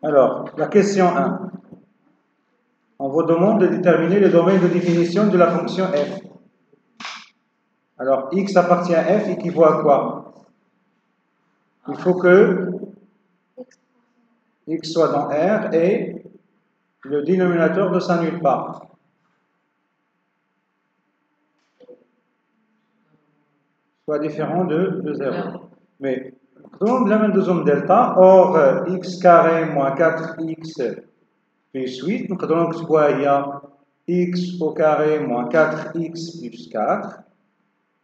Alors, la question 1. On vous demande de déterminer le domaine de définition de la fonction f. Alors, x appartient à f équivaut à quoi? Il faut que x soit dans R et le dénominateur ne s'annule pas. Soit différent de 0. Mais, donc, la même de zone delta, or x carré moins 4x plus 8, donc quoi, il y a x au carré moins 4x plus 4,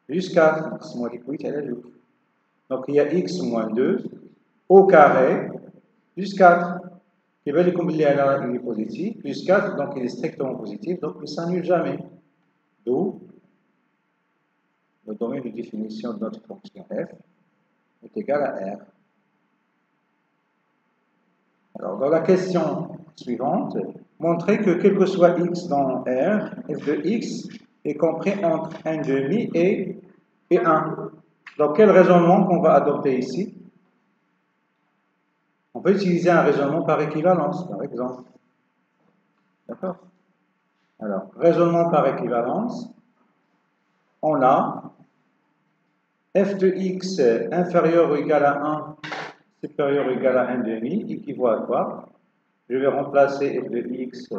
plus 4, x moins 8, elle ajoute. Donc il y a x moins 2 au carré plus 4. Qui va comme il est positif, plus 4, donc il est strictement positif, donc il ne s'annule jamais. D'où le domaine de définition de notre fonction f est égal à R. Alors, dans la question suivante, montrez que quel que soit x dans R, f de x est compris entre 1,5 et 1. Donc, quel raisonnement qu'on va adopter ici? On peut utiliser un raisonnement par équivalence, par exemple. D'accord? Alors, raisonnement par équivalence, on a f de x inférieur ou égal à 1, supérieur ou égal à 1,5, équivaut à quoi? Je vais remplacer f de x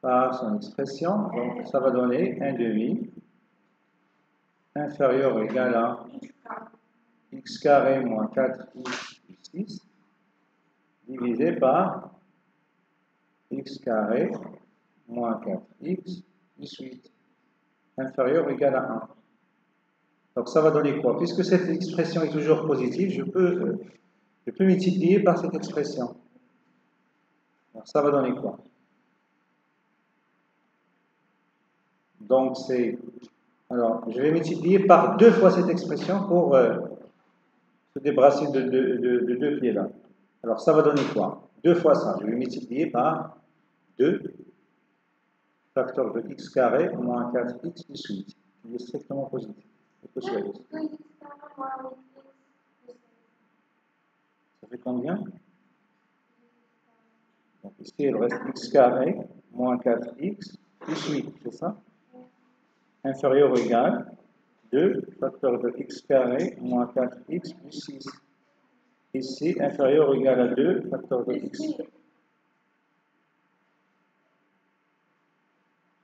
par son expression, donc ça va donner 1,5 inférieur ou égal à x carré moins 4x plus 6 divisé par x carré moins 4x plus 8 inférieur ou égal à 1. Donc ça va donner quoi? Puisque cette expression est toujours positive, je peux multiplier par cette expression. Alors ça va donner quoi? Donc c'est... Alors, je vais multiplier par 2 fois cette expression pour se débarrasser de deux pieds là. Alors ça va donner quoi? 2 fois ça, je vais multiplier par 2 facteur de x carré moins 4x plus 8, qui est strictement positif. Ça fait combien? Donc ici il reste x carré moins 4x plus 8, c'est ça? Inférieur ou égal 2 facteur de x carré moins 4x plus 6. Ici, inférieur ou égal à 2 facteur de x.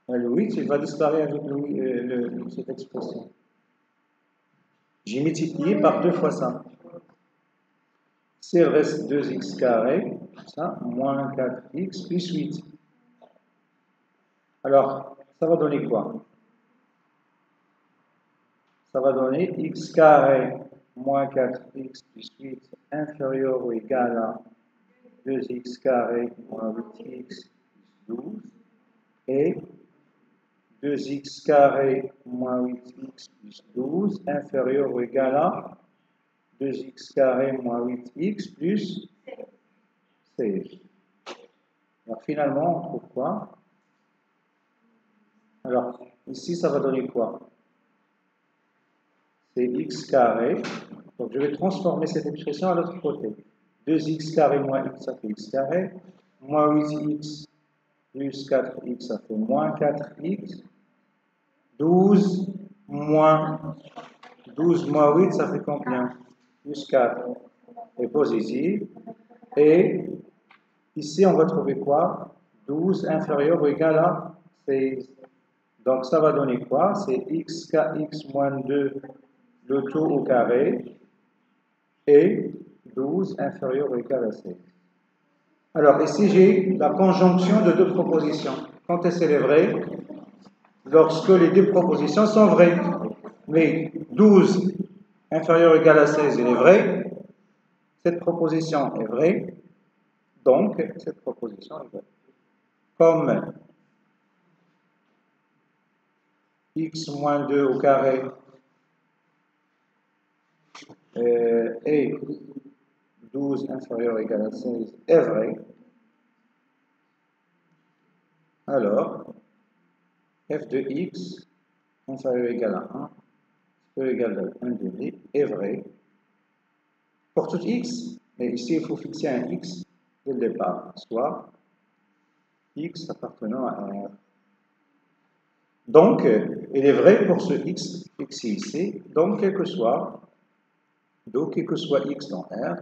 Le 8, il va disparaître avec cette expression. J'ai multiplié par 2 fois ça. Ici, il reste 2x carré, ça, moins 4x plus 8. Alors, ça va donner quoi? Ça va donner x carré moins 4x plus 8 inférieur ou égal à 2x carré moins 8x plus 12 et 2x carré moins 8x plus 12 inférieur ou égal à 2x carré moins 8x plus 16. Alors finalement, on trouve quoi? Alors, ici, ça va donner quoi? C'est x carré. Donc, je vais transformer cette expression à l'autre côté. 2x carré moins x, ça fait x carré. Moins 8x plus 4x, ça fait moins 4x. 12 moins 8, ça fait combien? Plus 4 est positif. Et ici, on va trouver quoi? 12 inférieur ou égal à 16. Donc, ça va donner quoi? C'est x moins 2, le tout au carré, et 12 inférieur ou égal à 16. Alors, ici, j'ai la conjonction de deux propositions. Quand est-ce qu'elle est vraie? Lorsque les deux propositions sont vraies. Mais 12 inférieur ou égal à 16, il est vrai. Cette proposition est vraie. Donc, cette proposition est vraie. Comme x moins 2 au carré et 12 inférieur ou égal à 16 est vrai, alors f de x inférieur ou égal à 1 peut égal à 1 demi est vrai pour tout x Mais ici, il faut fixer un x dès le départ, soit x appartenant à R. Donc, il est vrai pour ce x fixé ici, donc quel que soit x dans R,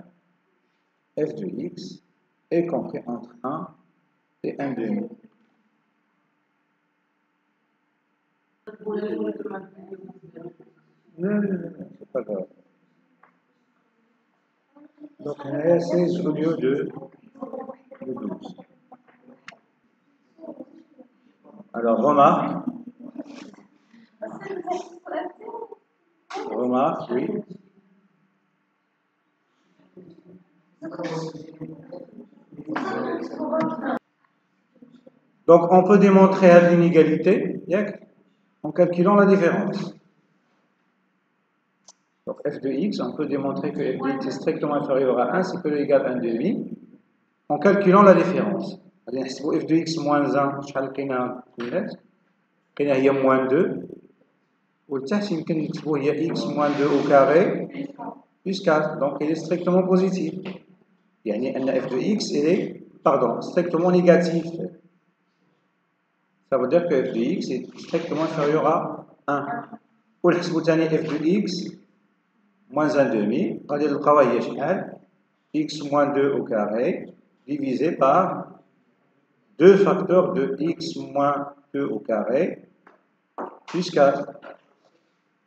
f de x est compris entre 1 et 1 demi. Non, c'est pas grave. Donc, on a 16 au lieu de 12. Alors, remarque, oui. Donc, on peut démontrer à l'inégalité en calculant la différence. Donc, f de x, on peut démontrer que f de x est strictement inférieur à 1, c'est que égal à 1 demi, en calculant la différence. f de x moins 1, شحال كاينه هي moins 2, والتحت يمكن نكتبوا هي x moins 2 au carré plus 4, donc il est strictement positif. يعني أن f de x est, strictement négatif. Ça veut dire que f de x est strictement inférieur à 1. ونحسبوا ثاني f de x moins 1 demi, غادي نلقاوها هي شحال x moins 2 au carré divisé par 2 facteurs de x moins 2 au carré plus 4.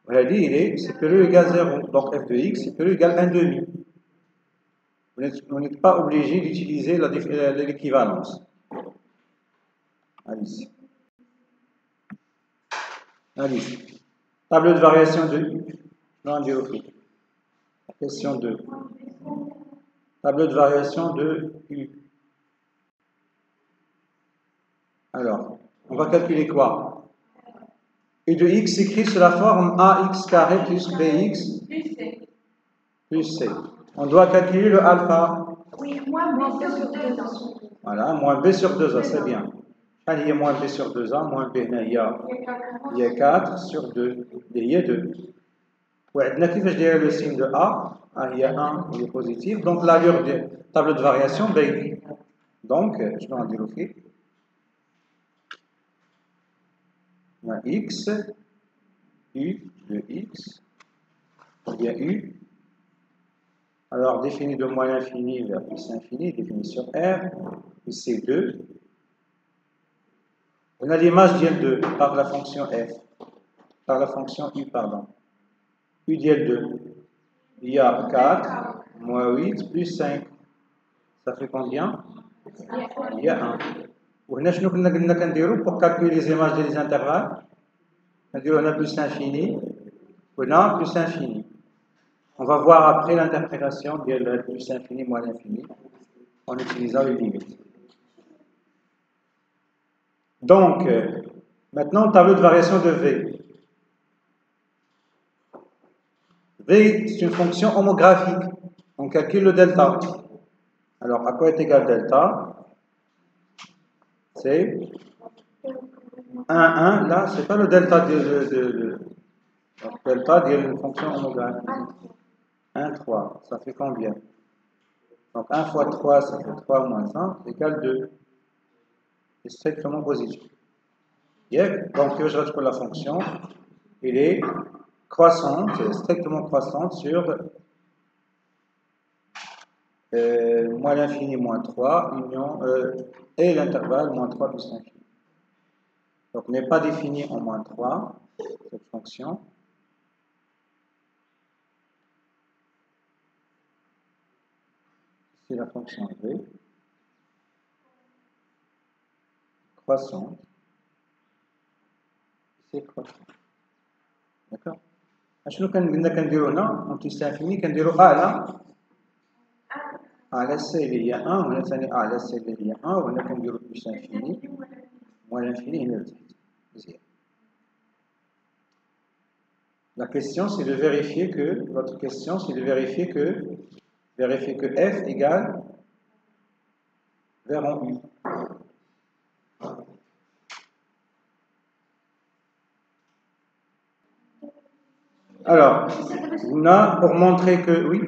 وهذه c'est supérieur ou égal 0. Donc f de x est supérieur ou égal 1 demi. Vous n'êtes pas obligé d'utiliser l'équivalence. Allez-y. Allez-y. Tableau de variation de U. Non, question 2. Tableau de variation de U. Alors, on va calculer quoi? U de x s'écrit sous la forme ax carré plus bx plus c. On doit calculer le alpha. Oui, moins b sur 2a. Voilà, moins b sur 2a, c'est bien. Il y a moins b sur 2a, moins b, il y a 4 sur 2. Il y a 2. وعندنا كيفاش داير le signe de A, il y a 1, il est positif, donc l'allure du tableau de variation B. Donc, je vais en dire OK. On a X, U de X, il y a U. Alors, défini de moins l'infini vers plus l'infini, défini sur R, ici 2. On a l'image d'IL 2 par la fonction F, par la fonction U, pardon. U d'IL 2. Il y a 4, moins 8, plus 5. Ça fait combien? Il y a 1. وهنا شنو قلنا كنديرو pour calculer les images des intervalles؟ كنديرو هنا plus l'infini وهنا plus l'infini. On va voir après l'interprétation de plus l'infini moins l'infini en utilisant les limites. Donc, maintenant, tableau de variation de V. V, c'est une fonction homographique. On calcule le delta. Alors, à quoi est égal delta? C'est 1, 1. Là, c'est pas le delta de delta d'une fonction homographique. 1, 3. Ça fait combien? Donc, 1 fois 3, ça fait 3 moins 1, égale 2. C'est strictement positif. Donc, je retrouve la fonction. Il est croissante, strictement croissante sur moins l'infini moins 3, union, et l'intervalle moins 3 plus l'infini. Donc, n'est pas défini en moins 3, cette fonction. C'est la fonction V. Croissante. C'est croissant. D'accord? شنو كنديرو هنا؟ on plus l'infini كنديرو A là. على C اللي هي 1 وهنا ثاني A على C اللي هي 1 وهنا كنديرو plus l'infini moins l'infini هنا لتحت. مزيان. La question c'est de vérifier que, votre question c'est de vérifier que f égale vers en U. Alors, on a pour montrer que, oui.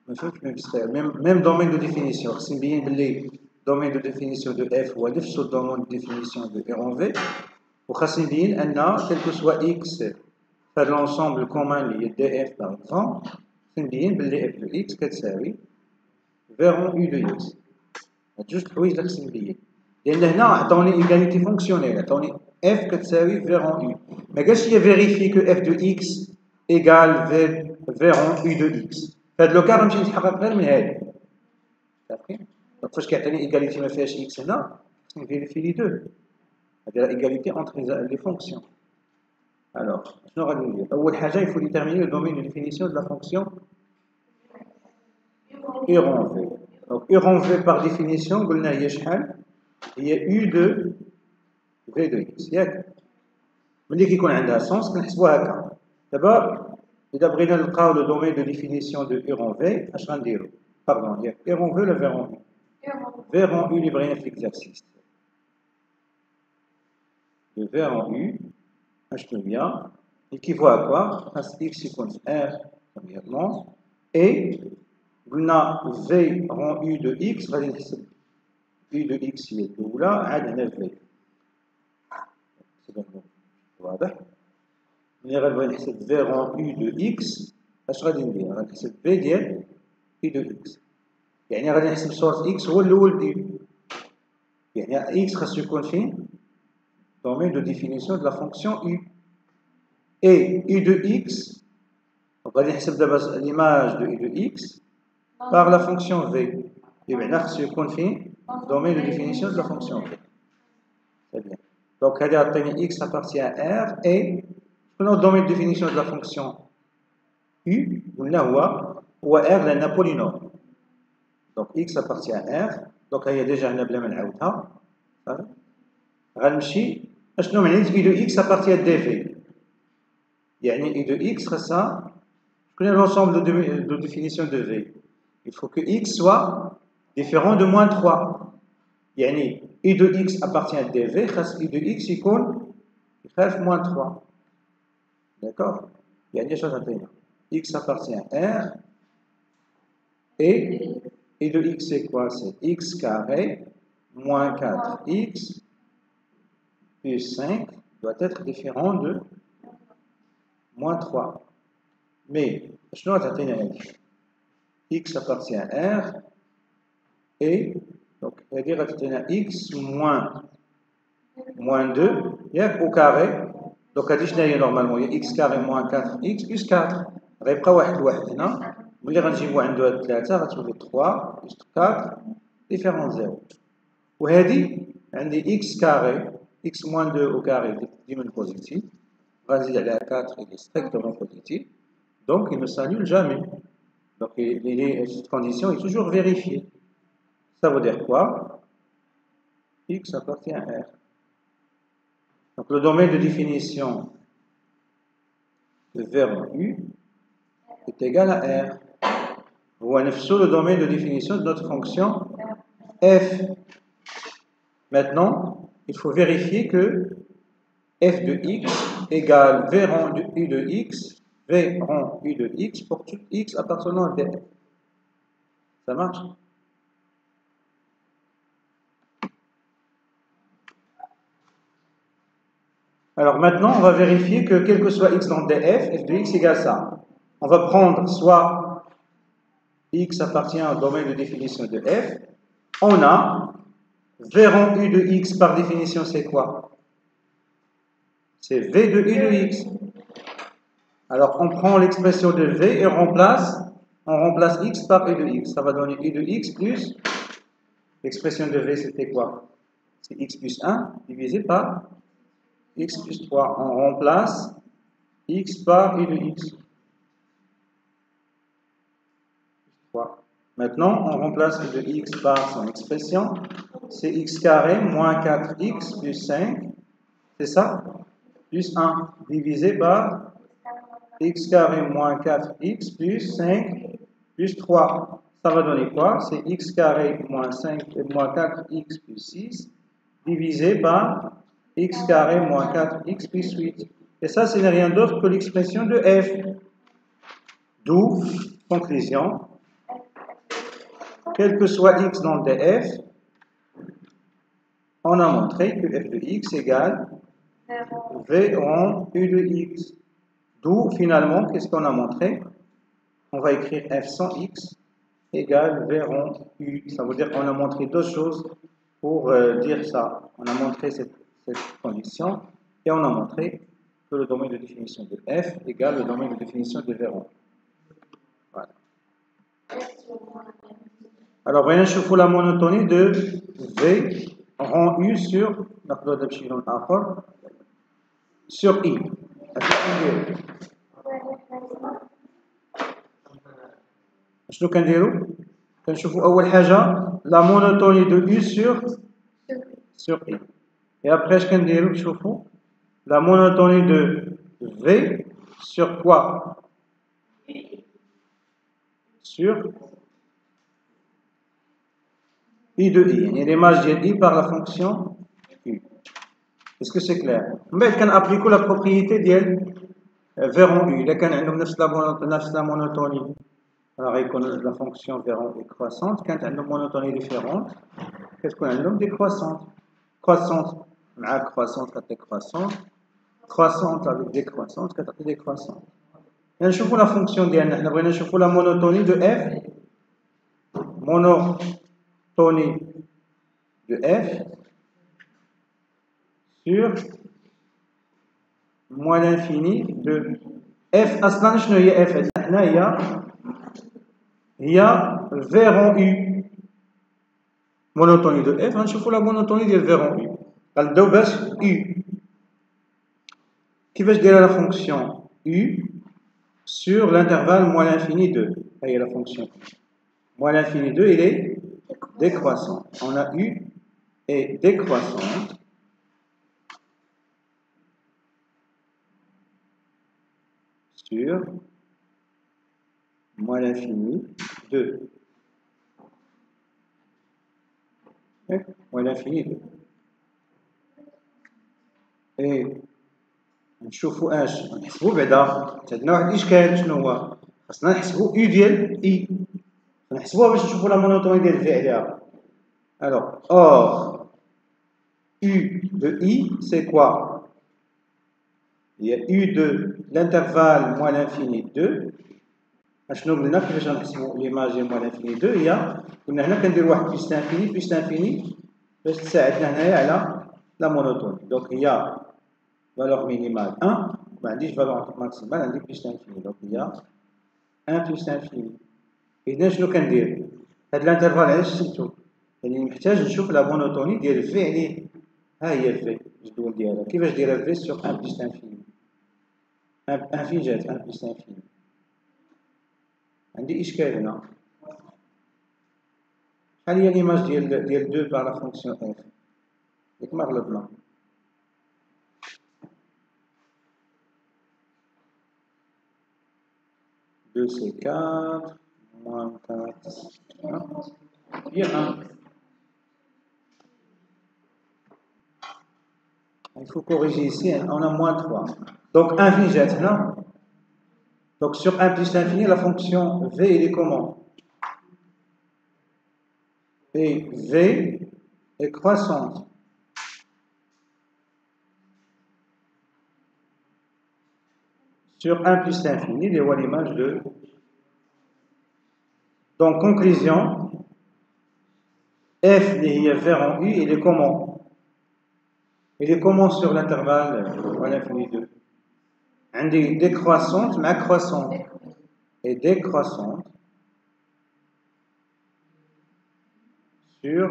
Même domaine de définition. C'est bien le domaine de définition de f ou le domaine de définition de R en V. Ou bien, quel que soit x, faire l'ensemble commun lié df par exemple, c'est bien le f de x كتساوي v en u de x. Juste oui, là c'est bien. لأن هنا عطوني égalité fonctionnelle, عطوني f كتساوي v en u. Mais qu'est-ce qui vérifie que f de x égale v en u de x. فهاد لو كان غنمشي نتحقق غير من هادي. عارفين؟ دونك فاش كيعطيني ايغاليتي ما فيهاش اكس هنا نفيريفي لي دو. هادي لا ايغاليتي انتر لي فونكسيون. الوغ شنو غادي ندير؟ اول حاجه يفو ديتيرميني لو دومين دو ديفينيسيون دو لا فونكسيون u en v. دونك u en v par définition قلنا هي شحال؟ هي u de v de x ياك؟ ملي كيكون عندها سونس كنحسبوها هكا. دابا إذا بغينا نلقاو لو دومين دو ديفينيسيون دو U en V اش غنديرو؟ باردون ياك U en V ولا V en U؟ V en U اللي بغينا في l'exercice. Le V en U اشنو هي؟ équivaut à quoi؟ خاص x يكون في R premièrement et قلنا V en U de x غادي نحسب U de x هي الأولى عاد هنا V. واضح؟ ملي غنبغي نحسب v en u de x اش غادي ندير؟ غادي نحسب v ديال u de x. يعني غادي نحسب سورس x هو الاول ديال يعني x خاصو يكون فين؟ domaine de définition de la fonction u. Et u de x غادي نحسب دابا l'image de u de x par la fonction v. يبقى خاصو يكون فين؟ domaine de définition de la fonction v. Très bien. Donc هادي عطيني x appartient à R et le domaine de définition de la fonction u, هو R لأنها polynôme. Donc x appartient à R. Donc il y a déjà un بلا ما نعاودها. غنمشي اشنو معنى u de x appartient à dv. يعني u de x خاصها شكون l'ensemble de définition de v. Il faut que x soit différent de moins 3. يعني u de x appartient à dv خاص u de x يكون يخالف moins 3. D'accord? Il y a des choses à dire. X appartient à R et de x c'est quoi? C'est x carré moins 4x plus 5 doit être différent de moins 3. Mais, je vais x appartient à R et donc c'est-à-dire x moins 2 au carré. Donc, normalement, il y a x carré moins 4x plus 4. غيبقى واحد هنا ملي غنجيبو عنده هاد 3 غتولي 3 plus 4 ديفيرون 0. وهادي عندي x carré x moins 2 au carré ديما بوزيتيف غنزيد عليها 4 il est strictement positif donc il ne s'annule jamais. Donc cette condition est toujours vérifiée. Ça veut dire quoi? X appartient à R. Donc le domaine de définition de V en U est égal à R. Voyez le domaine de définition de notre fonction f. Maintenant, il faut vérifier que f de x égale v rang u de x, v rang u de x pour tout x appartenant à df. Ça marche? Alors maintenant, on va vérifier que quel que soit x dans df, f de x égale ça. On va prendre soit x appartient au domaine de définition de f. On a v rang u de x par définition, c'est quoi? C'est v de u de x. Alors on prend l'expression de v et on remplace x par u de x. Ça va donner u de x plus, l'expression de v c'était quoi? C'est x plus 1 divisé par x plus 3. On remplace x par u de x. 3. Maintenant, on remplace u de x par son expression. C'est x carré moins 4x plus 5. C'est ça? Plus 1 divisé par x carré moins 4x plus 5 plus 3. Ça va donner quoi? C'est x carré moins 5 et moins 4x plus 6 divisé par x carré moins 4x plus 8. Et ça, ce n'est rien d'autre que l'expression de f. D'où, conclusion, quel que soit x dans le df, on a montré que f de x égale v rond u de x. D'où, finalement, qu'est-ce qu'on a montré? On va écrire f sans x égale v rond u. Ça veut dire qu'on a montré deux choses pour dire ça. On a montré cette condition et on a montré que le domaine de définition de f égale le domaine de définition de v rond. Voilà. Alors, voyons, je fais la monotonie de v rond u sur i. شنو كنديرو؟ كنشوفوا أول حاجة la monotonie de u sur i. Et après, اش كنديرو؟ شوفوا la monotonie de v sur quoi? Sur i de i. يعني l'image de i par la fonction u. Est-ce que c'est clair? Mais quand on applique la propriété ديال v rond u, là كان عندهم نفس la monotonie. Alors, la fonction v rond est croissante. Quand on a une monotonie différente, qu'est-ce qu'on a? Un nombre décroissante. Croissante, croissante, décroissante. Croissante avec décroissante, décroissante. Et on voit la fonction d'N. On voit la monotonie de f. Monotonie de f sur moins l'infini de f. Aslan, je ne sais pas f. Il y a v rond u. Monotonie de f. On voit la monotonie de v rond u. Elle doit u. Qui va se dire la fonction u sur l'intervalle moins l'infini 2. Voyez la fonction. Moins l'infini 2, il est décroissant. On a u est décroissante sur moins l'infini 2. Moins l'infini 2. Et نشوفوا اش نحسبوا بعدا عندنا واحد الاشكال شنو هو خاصنا نحسبوا u ديال i نحسبوها باش نشوفوا لا مونوتوني ديال في عليها alors or u de i c'est quoi? Il y a u de l'intervalle moins l'infini 2 اشنو قلنا كيفاش غنحسبوا ليماج ديال moins l'infini 2 هي قلنا هنا كنديروا واحد بلس l'infini باش تساعدنا هنايا على لا مونوتوني دونك هي valeur minimale 1, ben dit valeur maximale, on dit plus l'infini. Donc il y a 1 plus l'infini. Et là, je vais dire, l'intervalle, c'est tout. Et il محتاج نشوف la monotonie ديال v يعني ها هي v الجدول ديالها. كيفاش دايره v sur 1 plus l'infini. 1 فين جات 1 plus l'infini. عندي إشكال هنا. شحال هي l'image ديال 2 par la fonction f. ياك ما غلطنا. 2 c'est 4, moins 4, il y a 1. Il faut corriger ici, on a moins 3. Donc 1 vient jette là. Donc sur 1 plus l'infini, la fonction v elle est comment? Et v est croissante. Sur 1 plus l'infini, les voit l'image de. Donc, conclusion, f v rond u, il est comment? Il est comment sur l'intervalle à l'infini 2? On dit décroissante, mais croissante. Et décroissante sur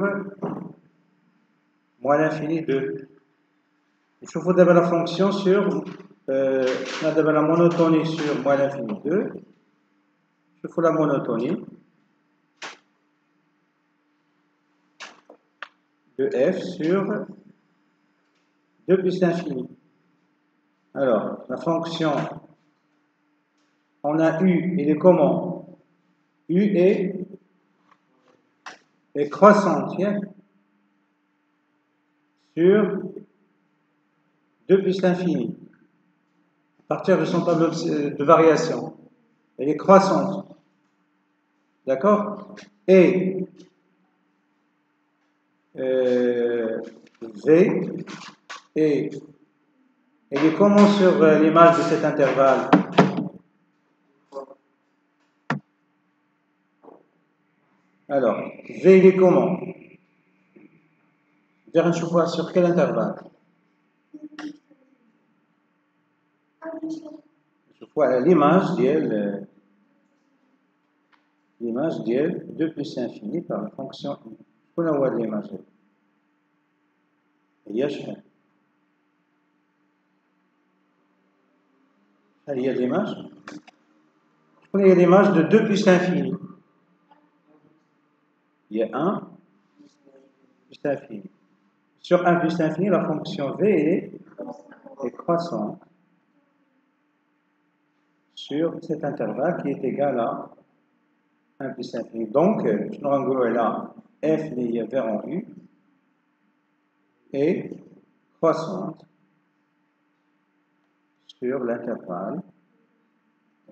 moins l'infini 2. Il faut d'abord la fonction sur. On a d'abord la monotonie sur moins l'infini 2. Je fais la monotonie de f sur 2 plus l'infini. Alors, la fonction, on a u, il est comment? U est croissante, tiens, sur 2 plus l'infini. À partir de son tableau de variation. Elle est croissante. D'accord? Et V et il est comment sur l'image de cet intervalle? Alors, V il est comment? Je vois sur quel intervalle? Je vois l'image d'elle. L'image d'elle 2 plus infini par la fonction i. Je peux voir l'image. Il y a l'image. Je connais l'image de 2 plus l'infini. Il y a 1 plus l'infini. Sur 1 plus l'infini, la fonction v est croissante sur cet intervalle qui est égal à 1 plus l'infini. Donc, je n'aurai là f mais vers en u est croissante sur l'intervalle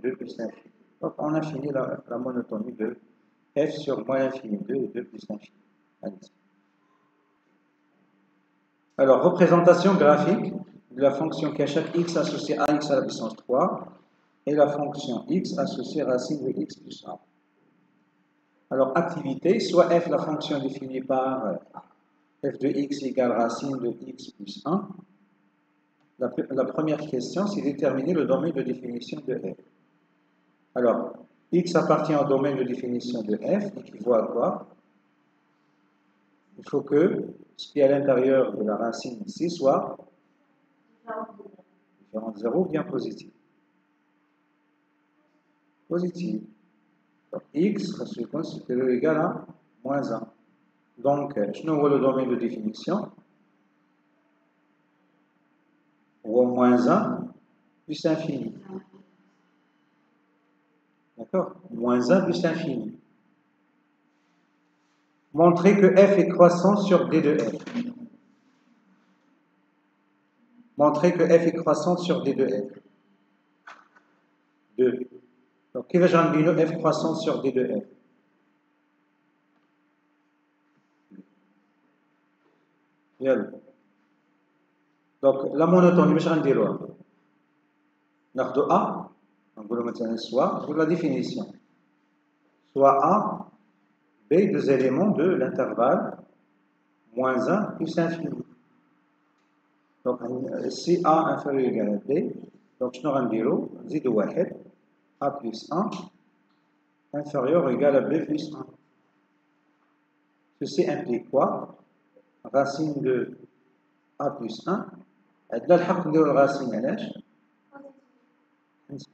2 plus l'infini. Donc, on a fini la monotonie de f sur moins l'infini 2 et 2 plus l'infini. Alors, représentation graphique de la fonction qui a chaque x associée à x à la puissance 3 et la fonction x associée racine de x plus 1. Alors, activité, soit f la fonction définie par f de x égale racine de x plus 1. La première question, c'est déterminer le domaine de définition de f. Alors, x appartient au domaine de définition de f, équivaut à quoi? Il faut que ce qui est à l'intérieur de la racine ici soit différent de 0 ou bien positif. Positif. Donc, x sera supérieur ou égal à moins 1. Donc, je vois le domaine de définition. Ou moins 1 plus infini. D'accord? Moins 1 plus infini. Montrer que f est croissant sur d de f. Montrer que f est croissant sur d de f. 2. Donc, qui va dire f croissant sur d de f? Bien. Donc, la monotonie, je vais dire ناخذ A, نقول مثلا soit la définition. Soit A, B, deux éléments de l'intervalle moins 1 plus infini. Donc, si A inférieur ou égal à B, donc je n'aurai dire زيد واحد A plus 1 inférieur ou égal à B plus 1. Ceci implique quoi? Racine de A plus 1. عندنا الحق نديرو الرacine علاش؟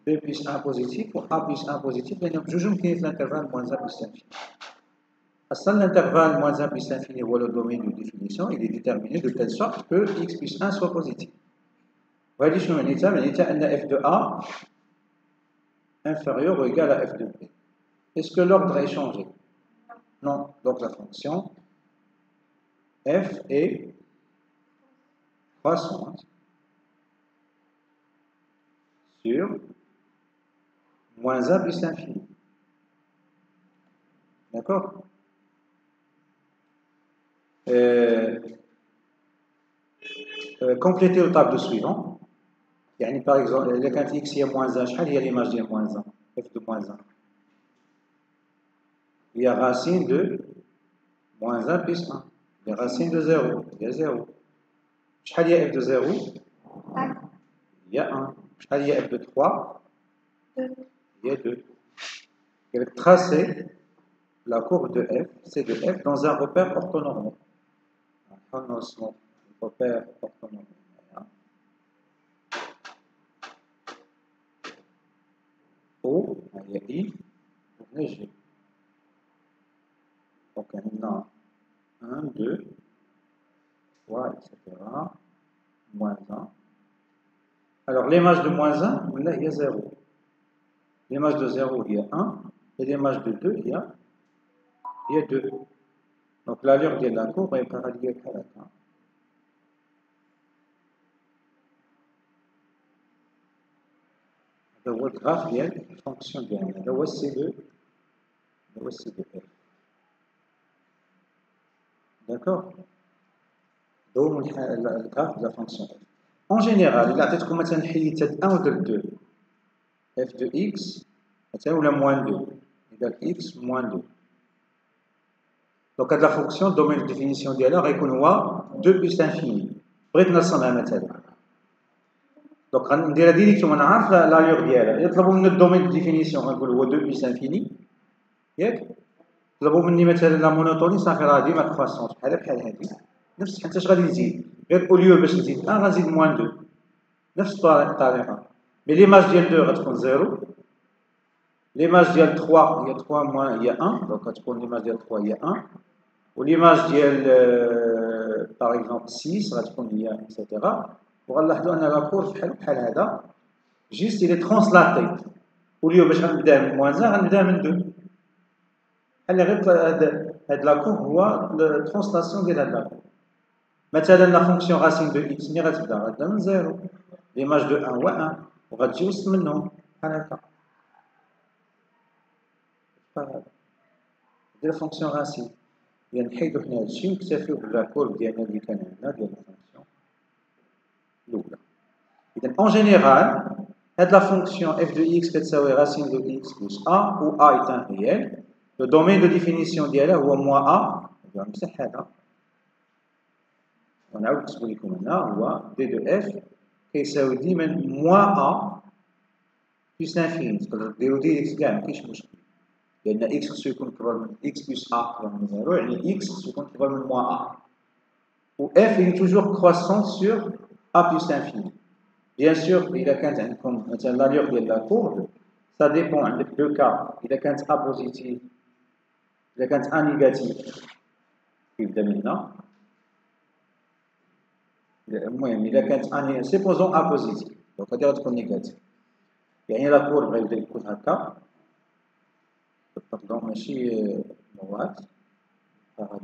B plus 1 positif ou A plus 1 positif لأنهم بجوجهم كاين في l'intervalle moins 1 plus infini. أصلا l'intervalle moins 1 plus infini ou le domaine de définition il est déterminé de telle sorte que x plus 1 soit positif. وهذه شنو معناتها؟ معناتها أن f de A inférieur ou égal à f de B. Est-ce que l'ordre est changé? Non. Donc la fonction f est croissante sur moins 1 plus l'infini. D'accord? Complétez le tableau suivant. Par exemple, quand x est moins 1, il y a l'image de moins 1, f de moins 1. Il y a racine de moins 1 plus 1. Il y a racine de 0. Il y a 0. Il y a f de 0. Il y a 1. Il y a f de 3. Il y a 2. Il va tracer la courbe de f, c'est de f, dans un repère orthonormé. Un repère orthonormé. O, il y a I, on a G. Donc on a 1, 2, 3, etc. Moins 1. Alors l'image de moins 1, là il y a 0. L'image de 0, il y a 1. Et l'image de 2, il y a 2. Donc l'allure de la courbe est parallèle à la 1. هو الجراف ديال الفونكسيون ديالنا هذا هو السي دو f. D'accord? Donc, le graphe de la fonction f. En général, il a peut-être comme مثلا حيدت 1 ودرت 2 f de x مثلا ولا moins 2 égale x moins 2. Donc, la fonction, le domaine de définition ديالها غيكون هو 2 plus l'infini. بغيت نرسمها مثلا. Donc, غنديرها ديريكتومون نعرف l'allure ديالها. يطلبوا مني الدومين دو ديفينيسيون غنقول هو 2 plus l'infini. ياك؟ طلبوا مني مثلا لا مونوتوني صافي راه ديما كرواسونس بحال هادي. نفس حتى اش غادي نزيد غير اوليو باش نزيد 1 غنزيد موان 2 نفس الطريقه مي ليماج ديال 2 غتكون 0 ليماج ديال 3 هي 3 موان هي 1 دونك غتكون ليماج ديال 3 هي 1 وليماج ديال باغ اكزومبل 6 غتكون هي اكسيتيرا وغنلاحظوا ان لاكور بحال هذا جيست الي ترونسلاتي اوليو باش غنبدا من موان 1 غنبدا من 2 بحال غير هاد لاكور هو الترونسلاسيون ديال هاد لاكور مثلا لا فونكسيون راسين دو اكس ملي غتبدا من 0 ليماج دو 1 هو 1 وغتجي وسط منهم بحال هكا ديال فونكسيون راسين يعني نحيدو حنا هادشي ونكتفيو باللاكور ديالنا اللي كان عندنا ديال الفونكسيون الاولى اذا اون جينيرال هاد لا فونكسيون f de x كتساوي راسين دو x plus a où a est un réel le domaine de définition ديالها هو moins a نمسح هذا ونعاود نكتبو لكم هنا هو d de f كيساوي ديما moins a plus l'infini تقدروا ديروا ديريكت كاع مكاينش مشكل لان x خصو يكون كبر من x plus a كبر من 0 يعني x خصو يكون كبر من moins a و f est toujours croissant sur a plus l'infini. Bien sûr, إذا كانت عندكم مثلا l'allure ديال la courbe ça dépend عندك deux cas إذا كانت a positive إذا كانت a négative يبدا من هنا المهم إذا كانت a supposons a positive donc غادي تكون négative يعني la courbe غيبدا يكون هكا باردون ماشي droite بحال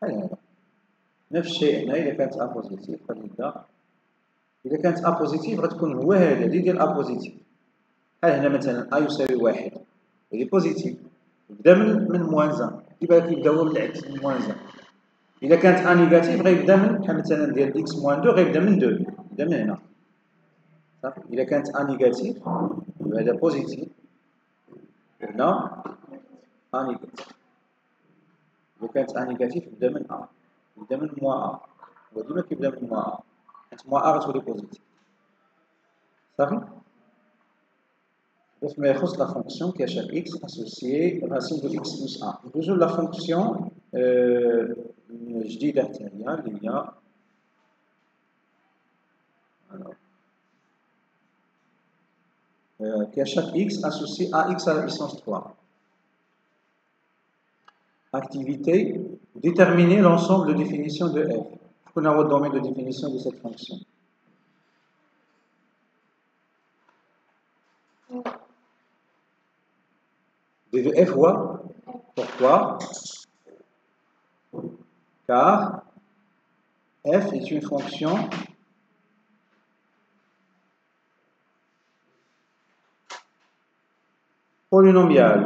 هذا نفس الشيء هنا إذا كانت a positive غادي يبدا إذا كانت a positive غتكون هو هذا اللي ديال a positive بحال هنا مثلا a يساوي 1 هذه بوزيتيف يبدا من موان 1 كيبقى كيبدا هو من العكس من موان 1 إذا كانت a نيجاتيف غيبدا من بحال مثلا ديال x موان 2 غيبدا من 2 يبدا من هنا صافي إذا كانت a نيجاتيف يبقى هذا بوزيتيف هنا a نيجاتيف إذا كانت a نيجاتيف يبدا من a يبدا من موان a هو ديما كيبدا من موان a حيت موان a غتولي بوزيتيف صافي Donc, mais la fonction qui est à chaque x associée racine de x plus 1. Toujours la fonction, je dis d'artérial, il y a. Alors, qui est à chaque x associée à x à la puissance 3. Activité, déterminer l'ensemble de définition de f. On a le domaine de définition de cette fonction. D de f voit. Pourquoi? Car f est une fonction polynomiale.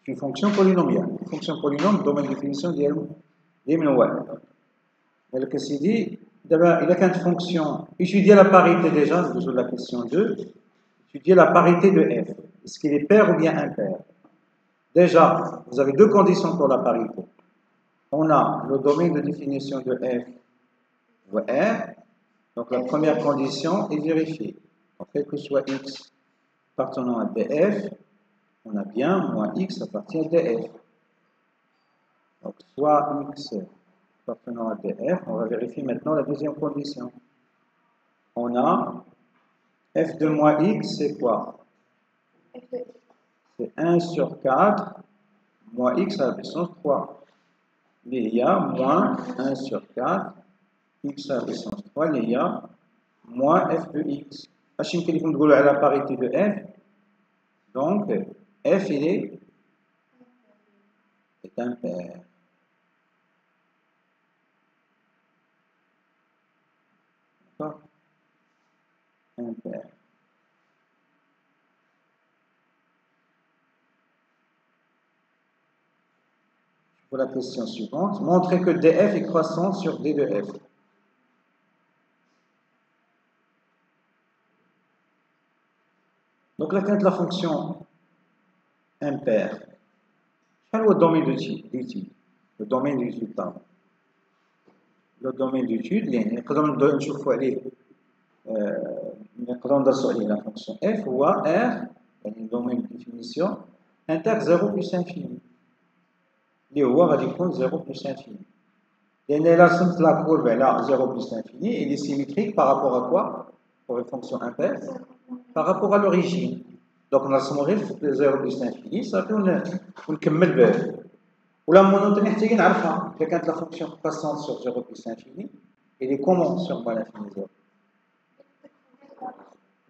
Une fonction polynomiale. Une fonction polynomiale, domaine de définition دي من واحد. Donc, c'est dit, d'abord, il a qu'une fonction. Étudier la parité déjà, c'est toujours la question 2. Étudier la parité de f. Est-ce qu'il est pair ou bien impair? Déjà, vous avez deux conditions pour la parité. On a le domaine de définition de f ou r. Donc, la première condition est vérifiée. Donc, quel que soit x appartenant à df, on a bien moins x appartient à df. Donc, soit x appartenant à df, on va vérifier maintenant la deuxième condition. On a f de moins x, c'est quoi? C'est 1 sur 4 moins x à la puissance 3. Mais il y a moins 1 sur 4 x à la puissance 3, il y a moins f de x. Achim qu'il faut à la parité de f. Donc, f il est impair. D'accord? Impair. pour la question suivante. Montrez que df est croissant sur d de f. Donc là, quand la fonction impaire, quel est le domaine d'étude? Le domaine d'étude, pardon. Le domaine d'étude, نقدروا نشوفوا عليه نقدروا ندرسوا عليه la fonction f هو r يعني domaine de définition inter 0 plus infini اللي هو غادي يكون 0 plus infini. لأن إلا رسمت la courbe على 0 plus infini, elle est symétrique par rapport à quoi? Pour une fonction impaire, par rapport à l'origine. Donc نرسمو غير 0 plus infini صافي ونكمل به. ولا monotone محتاجين نعرفها. إذا كانت la fonction croissante sur 0 plus infini, elle est comment sur moins l'infini 0?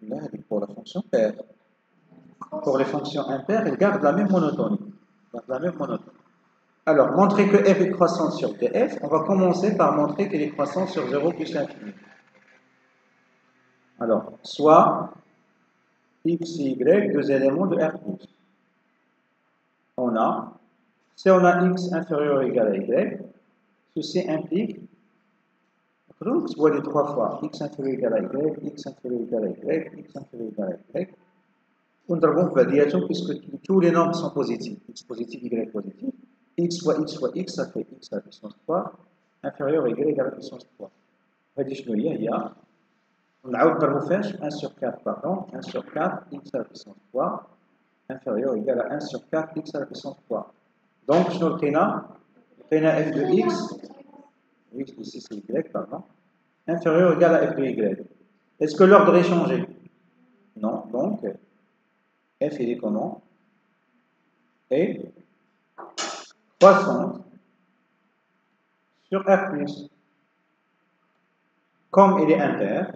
Là, elle est pour la fonction paire. Pour les fonctions impaires, elle garde la même monotonie. Alors, montrer que f est croissante sur df, on va commencer par montrer qu'elle est croissante sur 0 plus l'infini. Alors, soit x et y, deux éléments de R+. Si on a x inférieur ou égal à y, ceci implique, donc, je vois les trois fois, x inférieur ou égal à y, x inférieur ou égal à y, x inférieur ou égal à y. On va puisque tous les nombres sont positifs, x positif, y positif, x fois x, ça fait x à la puissance 3, inférieur à y à la puissance 3. On a autre 1 sur 4, pardon, 1 sur 4, x à la puissance 3, inférieur ou égal à 1 sur 4, x à la puissance 3. Donc, je nous le f de x, oui, ici c'est y, pardon, inférieur ou égal à f de y. Est-ce que l'ordre est changé? Non, donc, f il est comment? Et croissante sur R+. Comme il est impair,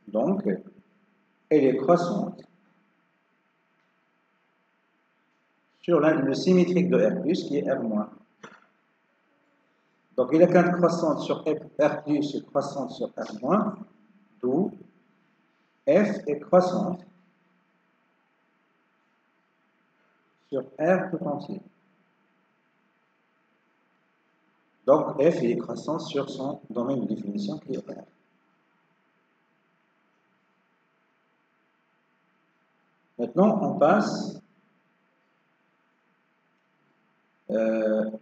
donc elle est croissante sur le symétrique de R+, qui est R-. Donc il est quand croissante sur R+, et croissante sur R-, d'où f est croissante sur R tout entier. Donc f est croissante sur son domaine de définition qui est R. Maintenant, on passe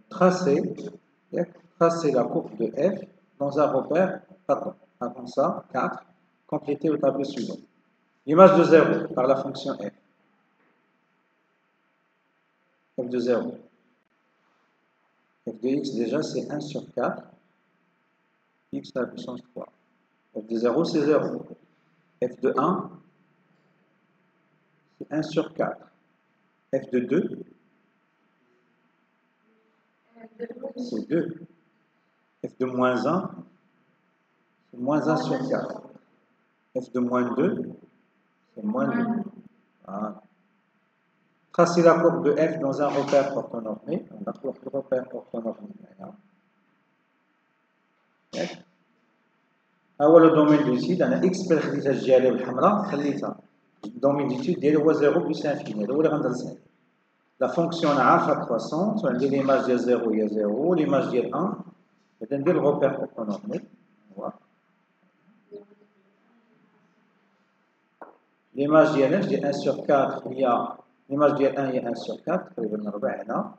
tracer la courbe de f dans un repère, pardon, avant ça, 4, compléter au tableau suivant. L'image de 0 par la fonction f. F de 0. F de x, déjà, c'est 1 sur 4, x à la puissance 3. F de 0, c'est 0. F de 1, c'est 1 sur 4. F de 2, c'est 2. F de moins 1, c'est moins 1 sur 4. F de moins 2, c'est moins 2. Voilà. Tracer la courbe de f dans un repère orthonormé. On a trouvé le repère orthonormé. أول domaine d'étude أنا x بالخليتها الجالية بالحمراء خليتها الدومين d'étude ديالي هو 0 بلس انفيني هذا هو اللي غندرس عليه. لا فونكسيون أنا عارفها كرواسونت وعندي ليماج ديال 0 هي 0 ليماج ديال 1 غادي ندير الغوبير orthonormé. ليماج ديال f ديال 1 sur 4 هي l'image ديال 1 هي 1 sur 4 تقريبا ربع هنا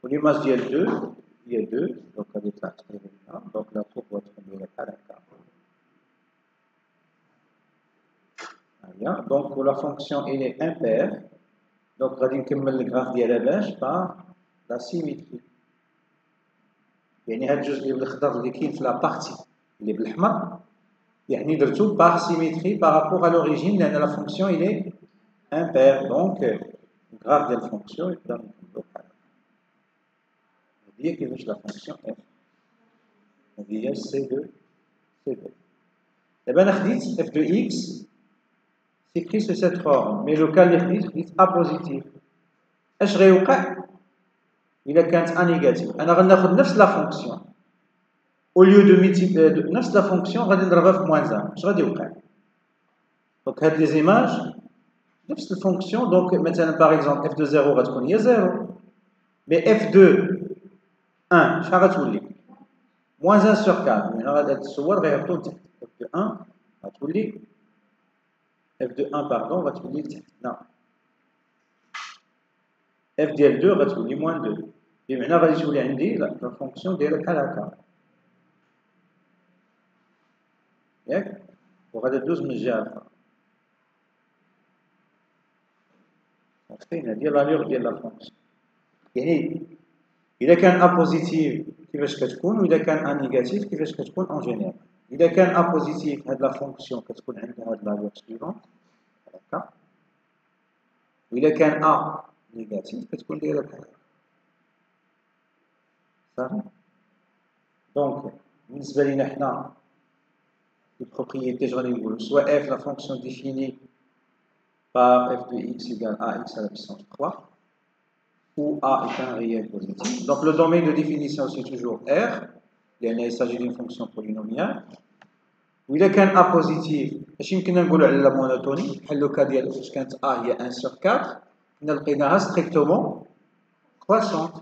والإيماج ديال 2 هي 2 دونك غادي تطلع تقريبا هنا دونك لا كورب غتكون دايره بحال هكا. هيا دونك لا فونكسيون إلي امبير دونك غادي نكمل الكراف ديالها باش بار لا سيميتري يعني هاد الجزء اللي بالخضر اللي كاين في لا بارتي اللي بالاحمر يعني درتو بار سيميتري بارابور à l'origine لأن لا فونكسيون إلي impair donc graphe de la fonction est dans le local. On dit que la fonction f. On dit c2, c2. Et bien, f de x s'écrit sous cette forme, mais le cas est a positif. Est-ce que il est quand a négatif. On va prendre la fonction. Au lieu de multiplier la fonction, on va dire moins 1. Je vais dire Donc, les images, نفس الفونكسيون. Donc, مثلا par exemple, f de 0 غتكون هي 0. Mais f de 1 شحال غتولي؟ moins 1 sur 4. هنا هاد الصور غيهبطوا لتحت. f de 1 غتولي f de 1 pardon غتولي لتحت. نعم. f ديال 2 غتولي moins 2. بمعنى غادي تولي عندي لا فونكسيون دايره بحال هكا. ياك؟ وغادي دوز من الجهه الاخرى. عرفتي هذه لاليغ ديال لا فونكسيون. يعني اذا كان ا بوزيتيف كيفاش كتكون، واذا كان ا نيجاتيف كيفاش كتكون اون جينيرال. اذا كان ا بوزيتيف هاد لا فونكسيون كتكون عندها هاد لاليغ سويفونت هكا، واذا كان ا نيجاتيف كتكون دايره بحال هكا. صافي. دونك بالنسبه لينا حنا البروبريتي اش غادي نقولوا؟ سواء f la fonction définie par f de x égale ax à la puissance 3 où a est un réel positif. Donc le domaine de définition c'est toujours R, il s'agit d'une fonction polynomiale. وإذا كان a positif اش يمكننا نقولوا على لا مونوتوني؟ بحال لو كا ديال فاش كانت a هي 1 sur 4 حنا لقيناها strictement croissante.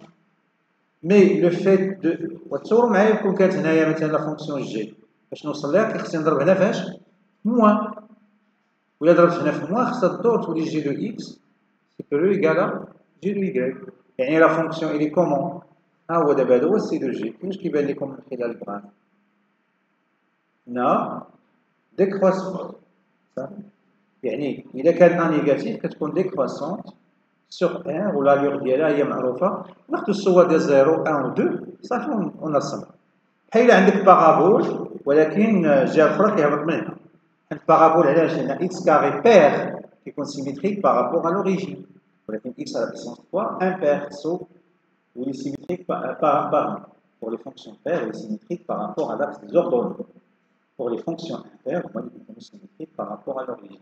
Mais le fait de وتصوروا معايا يكون كانت هنايا مثلا لا فونكسيون جي باش نوصل لها كيخصني نضرب هنا فاش؟ موان. وإلا ضربت هنا في موان خصها تدور تولي جي دو إكس سيبيريور إيكالا جي دو إيكغيك. يعني لا فونكسيون إلي كومون؟ ها هو دابا هذا هو السي دو جي. كيفاش كيبان لكم من خلال الجراف؟ هنا ديكرواسون. صافي. يعني إذا كان أن نيجاتيف كتكون ديكرواسونت سور ان والاليغ ديالها هي معروفة. ناخدو الصور ديال 0 1 و 2 صافي ونرسمها. بحال إلا عندك بارابول ولكن الجهة الأخرى كيهبط من هنا. البارابول علاش؟ لأن إكس كاري بير كيكون سيميتريك بارابور à l'origine. ولكن إكس à la puissance 3 impair. So il est symétrique par pour les fonctions paires, il est symétrique par rapport à l'axe des ordonnées. Pour les fonctions impaires, il est symétrique par rapport à l'origine.